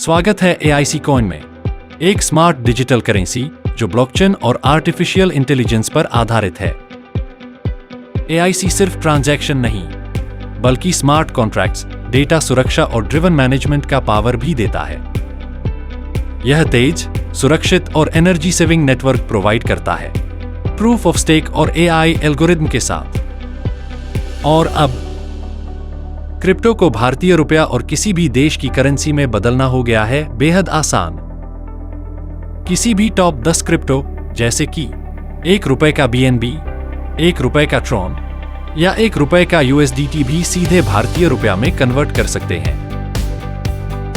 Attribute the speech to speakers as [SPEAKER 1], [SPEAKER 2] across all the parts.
[SPEAKER 1] स्वागत है AIC coin में, एक स्मार्ट डिजिटल करेंसी जो ब्लॉकचेन और आर्टिफिशियल इंटेलिजेंस पर आधारित है। AIC सिर्फ ट्रांजैक्शन नहीं, बल्कि स्मार्ट कॉन्ट्रैक्ट्स, डेटा सुरक्षा और ड्रिवन मैनेजमेंट का पावर भी देता है। यह तेज, सुरक्षित और एनर्जी सेविंग नेटवर्क प्रोवाइड करता है, प्रूफ ऑफ स्टेक और AI एल्गोरिथम के साथ। और अब क्रिप्टो को भारतीय रुपया और किसी भी देश की करेंसी में बदलना हो गया है बेहद आसान। किसी भी टॉप 10 क्रिप्टो जैसे कि ₹1 का BNB, ₹1 का ट्रॉन या ₹1 का USDT भी सीधे भारतीय रुपया में कन्वर्ट कर सकते हैं।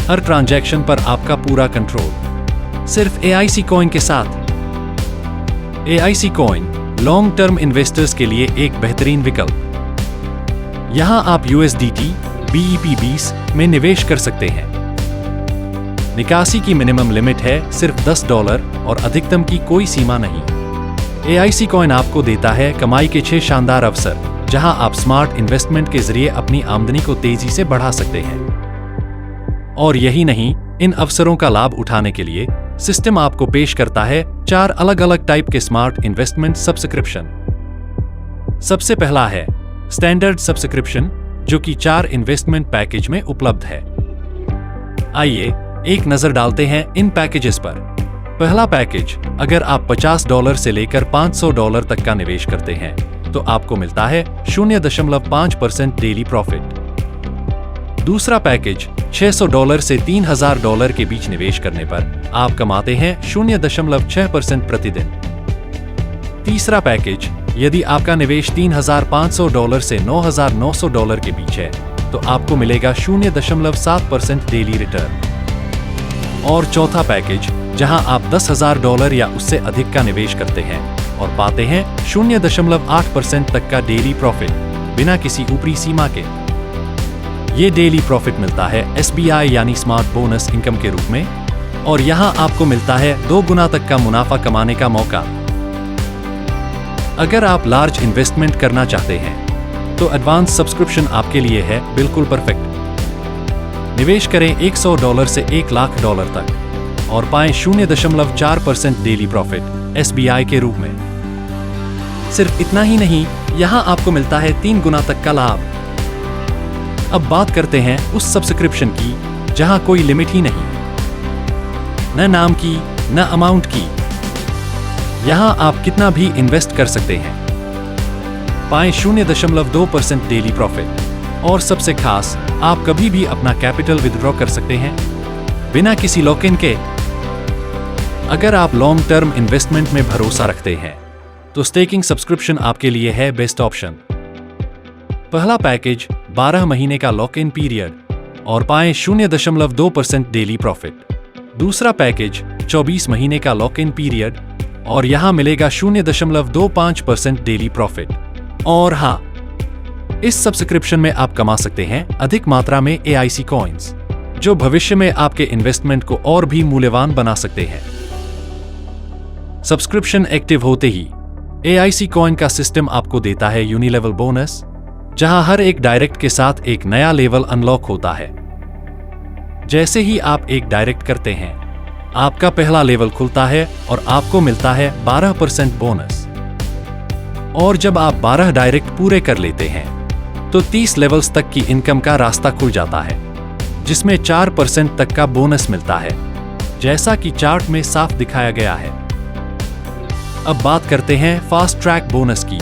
[SPEAKER 1] हर ट्रांजैक्शन पर आपका पूरा कंट्रोल सिर्फ AIC कॉइन के साथ। AIC coin long term investors के लिए एक बेहतरीन विकल्प। यहां आप USDT, BEP20 में निवेश कर सकते हैं। निकासी की मिनिमम लिमिट है सिर्फ $10 और अधिकतम की कोई सीमा नहीं। AIC कॉइन आपको देता है कमाई के 6 शानदार अवसर, जहां आप स्मार्ट इन्वेस्टमेंट के जरिए अपनी आमदनी को तेजी से बढ़ा सकते हैं। और यही नहीं, इन अवसरों का लाभ उठाने के लिए सिस्टम आपको पेश करता है 4 अलग अलग टाइप के स्मार्ट इन्वेस्टमेंट सब्सक्रिप्शन। सबसे पहला है स्टैंडर्ड सब्सक्रिप्शन, जो कि 4 इन्वेस्टमेंट पैकेज में उपलब्ध है। आइए एक नजर डालते हैं इन पैकेजेस पर। पहला पैकेज, अगर आप $50 से लेकर $500 तक का निवेश करते हैं तो आपको मिलता है 0.5% डेली प्रॉफिट। दूसरा पैकेज, $600 से $3000 के बीच निवेश करने पर आप कमाते हैं 0.6% प्रतिदिन। तीसरा पैकेज, यदि आपका निवेश $3500 से $9900 के बीच है तो आपको मिलेगा 0.7% डेली रिटर्न। और चौथा पैकेज, जहां आप $10,000 या उससे अधिक का निवेश करते हैं और पाते हैं 0.8% तक का डेली प्रॉफिट बिना किसी ऊपरी सीमा के। ये डेली प्रॉफिट मिलता है SBI यानी स्मार्ट बोनस इनकम के रूप में, और यहां आपको मिलता है 2 गुना तक का मुनाफा कमाने का मौका। अगर आप लार्ज इन्वेस्टमेंट करना चाहते हैं तो एडवांस सब्सक्रिप्शन आपके लिए है बिल्कुल परफेक्ट। निवेश करें $100 से $1,00,000 तक और पाएं 0.4% डेली प्रॉफिट SBI के रूप में। सिर्फ इतना ही नहीं, यहां आपको मिलता है 3 गुना तक का लाभ। अब बात करते हैं उस सब्सक्रिप्शन की जहां कोई लिमिट ही नहीं, न नाम की न अमाउंट की। यहां आप कितना भी इन्वेस्ट कर सकते हैं, पाएं 0.2% डेली प्रॉफिट, और सबसे खास, आप कभी भी अपना कैपिटल विथड्रॉ कर सकते हैं बिना किसी लॉक इन के। अगर आप लॉन्ग टर्म इन्वेस्टमेंट में भरोसा रखते हैं तो स्टेकिंग सब्सक्रिप्शन आपके लिए है बेस्ट ऑप्शन। पहला पैकेज, 12 महीने का लॉक इन पीरियड और पाएं 0.2% डेली प्रॉफिट। दूसरा पैकेज, 24 महीने का लॉक इन पीरियड और यहां मिलेगा 0.25% डेली प्रॉफिट। और हां, इस सब्सक्रिप्शन में आप कमा सकते हैं अधिक मात्रा में AIC कॉइन्स, जो भविष्य में आपके इन्वेस्टमेंट को और भी मूल्यवान बना सकते हैं। सब्सक्रिप्शन एक्टिव होते ही AIC कॉइन का सिस्टम आपको देता है यूनिलेवल बोनस, जहां हर एक डायरेक्ट के साथ एक नया लेवल अनलॉक होता है। जैसे ही आप एक डायरेक्ट करते हैं, आपका पहला लेवल खुलता है और आपको मिलता है 12% बोनस। और जब आप 12 डायरेक्ट पूरे कर लेते हैं तो 30 लेवल्स तक की इनकम का रास्ता खुल जाता है, जिसमें 4% तक का बोनस मिलता है, जैसा कि चार्ट में साफ दिखाया गया है। अब बात करते हैं फास्ट ट्रैक बोनस की,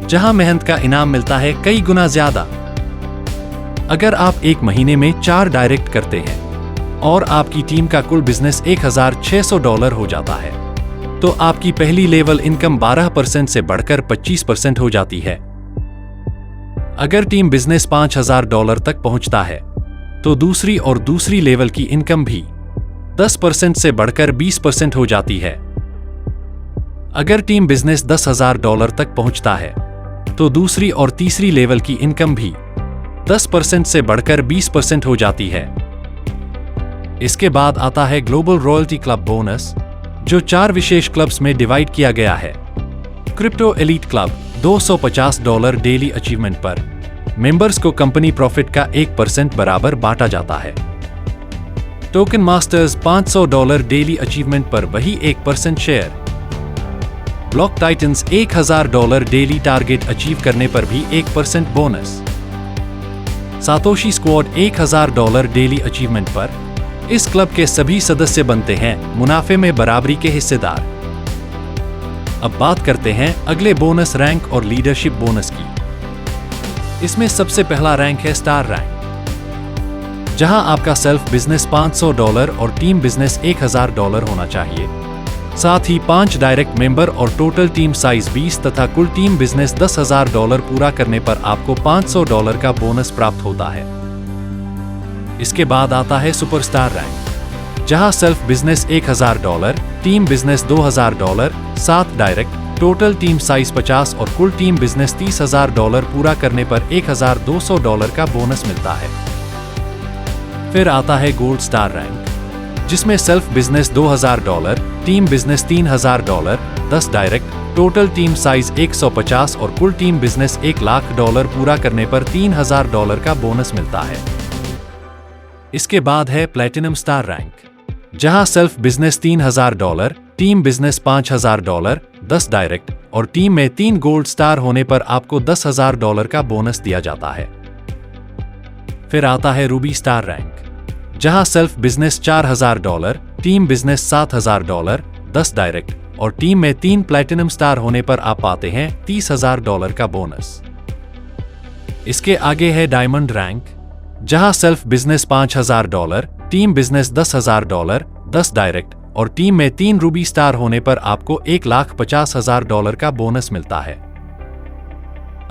[SPEAKER 1] जहां मेहनत का इनाम मिलता है कई गुना ज्यादा। अगर आप एक महीने में 4 डायरेक्ट करते हैं और आपकी टीम का कुल बिजनेस $1,600 हो जाता है, तो आपकी पहली लेवल इनकम 12% से बढ़कर 25% हो जाती है। अगर टीम बिजनेस $5,000 तक पहुंचता है तो दूसरी लेवल की इनकम भी 10% से बढ़कर 20% हो जाती है। अगर टीम बिजनेस $10,000 तक पहुंचता है तो दूसरी और तीसरी लेवल की इनकम भी 10% से बढ़कर 20% हो जाती है। इसके बाद आता है ग्लोबल रॉयल्टी क्लब बोनस, जो 4 विशेष क्लब्स में डिवाइड किया गया है। Crypto elite club $250 daily achievement पर मेंबर्स को कंपनी प्रॉफिट का 1% बराबर बांटा जाता है। टोकन मास्टर्स $500 डेली अचीवमेंट पर वही 1% share. Block titans $1000 daily target achieve करने पर भी 1% bonus. Satoshi squad $1000 daily achievement पर। इस क्लब के सभी सदस्य बनते हैं मुनाफे में बराबरी के हिस्सेदार। अब बात करते हैं अगले बोनस रैंक और लीडरशिप बोनस की। इसमें सबसे पहला रैंक है स्टार रैंक, जहां आपका सेल्फ बिजनेस $500 और टीम बिजनेस $1000 होना चाहिए। साथ ही 5 डायरेक्ट मेंबर और टोटल टीम साइज 20 तथा कुल टीम बिजनेस $10,000 पूरा करने पर आपको $500 का बोनस प्राप्त होता है। इसके बाद आता है सुपरस्टार रैंक, जहां self business $1000, team business $2000, 7 direct, total team size 50 और कुल टीम बिजनेस $30,000 पूरा करने पर $1200 का बोनस मिलता है। फिर आता है गोल्ड स्टार रैंक, जिसमें self business $2000, team business $3000, 10 direct, total team size 150 और कुल टीम बिजनेस $1,00,000 पूरा करने पर $3000 का बोनस मिलता है। इसके बाद है प्लैटिनम स्टार रैंक, जहां self business $3000, team business $5000, 10 direct और टीम में 3 गोल्ड स्टार होने पर आपको $10,000 का बोनस दिया जाता है। फिर आता है रूबी स्टार रैंक, जहां self business $4000, team business $7000, 10 direct और टीम में 3 प्लैटिनम स्टार होने पर आप पाते हैं $30,000 का बोनस। इसके आगे है डायमंड रैंक, जहां self business $5000, team business $10,000, 10 direct और टीम में 3 रूबी स्टार होने पर आपको $1,50,000 का बोनस मिलता है।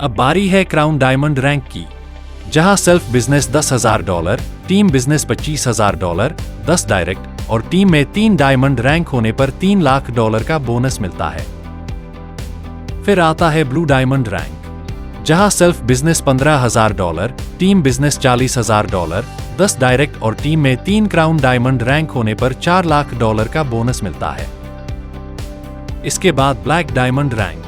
[SPEAKER 1] अब बारी है क्राउन डायमंड रैंक की, जहां self business $10,000, team business $25,000, 10 direct और टीम में 3 डायमंड रैंक होने पर $3,00,000 का बोनस मिलता है। फिर आता है ब्लू डायमंड रैंक, जहां self business $15,000, team business $40,000, 10 direct और टीम में 3 क्राउन डायमंड रैंक होने पर $4,00,000 का बोनस मिलता है। इसके बाद ब्लैक डायमंड रैंक,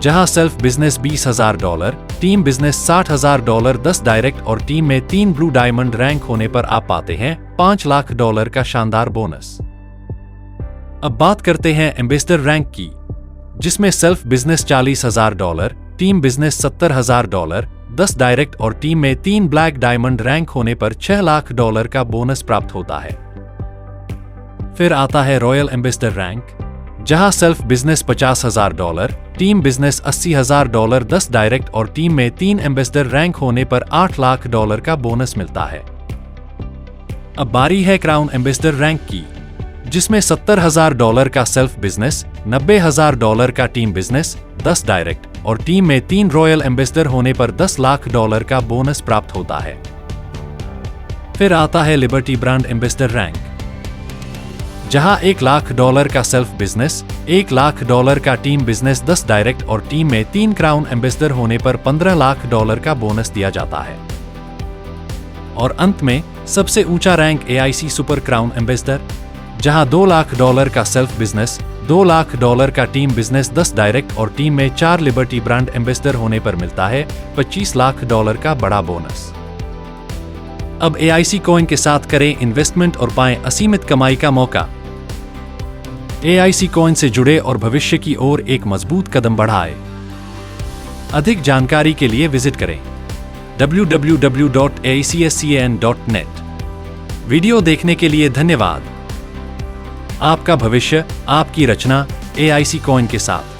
[SPEAKER 1] जहां self business $20,000, team business $60,000, 10 direct और टीम में 3 ब्लू डायमंड रैंक होने पर आप पाते हैं $5,00,000 का शानदार बोनस। अब बात करते हैं एम्बेसडर रैंक की, जिसमें self business $40,000, team business $70,000, 10 direct और टीम में 3 ब्लैक डायमंड रैंक होने पर $6,00,000 का बोनस प्राप्त होता है। फिर आता है रॉयल एम्बेसडर रैंक, जहां self business $50,000, team business $80,000, 10 direct और टीम में 3 एम्बेसडर रैंक होने पर $8,00,000 का बोनस मिलता है। अब बारी है क्राउन एम्बेसडर रैंक की, जिसमें $70,000 का सेल्फ बिजनेस, $90,000 का टीम बिजनेस, 10 डायरेक्ट और टीम में 3 रॉयल एम्बेसडर होने पर $10,00,000 का बोनस प्राप्त होता है। फिर आता है लिबर्टी ब्रांड एम्बेसडर रैंक, जहां $1,00,000 का सेल्फ बिजनेस, $1,00,000 का टीम बिजनेस, 10 डायरेक्ट और टीम में 3 क्राउन एम्बेसडर होने पर $15,00,000 का बोनस दिया जाता है। और अंत में सबसे ऊंचा rank AIC super crown ambassador, जहां $2,00,000 का सेल्फ बिजनेस, $2,00,000 का टीम बिजनेस, 10 डायरेक्ट और टीम में 4 लिबर्टी ब्रांड एम्बेसडर होने पर मिलता है $25,00,000 का बड़ा बोनस। अब AIC कॉइन के साथ करें इन्वेस्टमेंट और पाएं असीमित कमाई का मौका। AIC कॉइन से जुड़े और भविष्य की ओर एक मजबूत कदम बढ़ाएं। अधिक जानकारी के लिए विजिट करें www.aicscan.net। वीडियो देखने के लिए धन्यवाद। आपका भविष्य, आपकी रचना AIC कॉइन के साथ।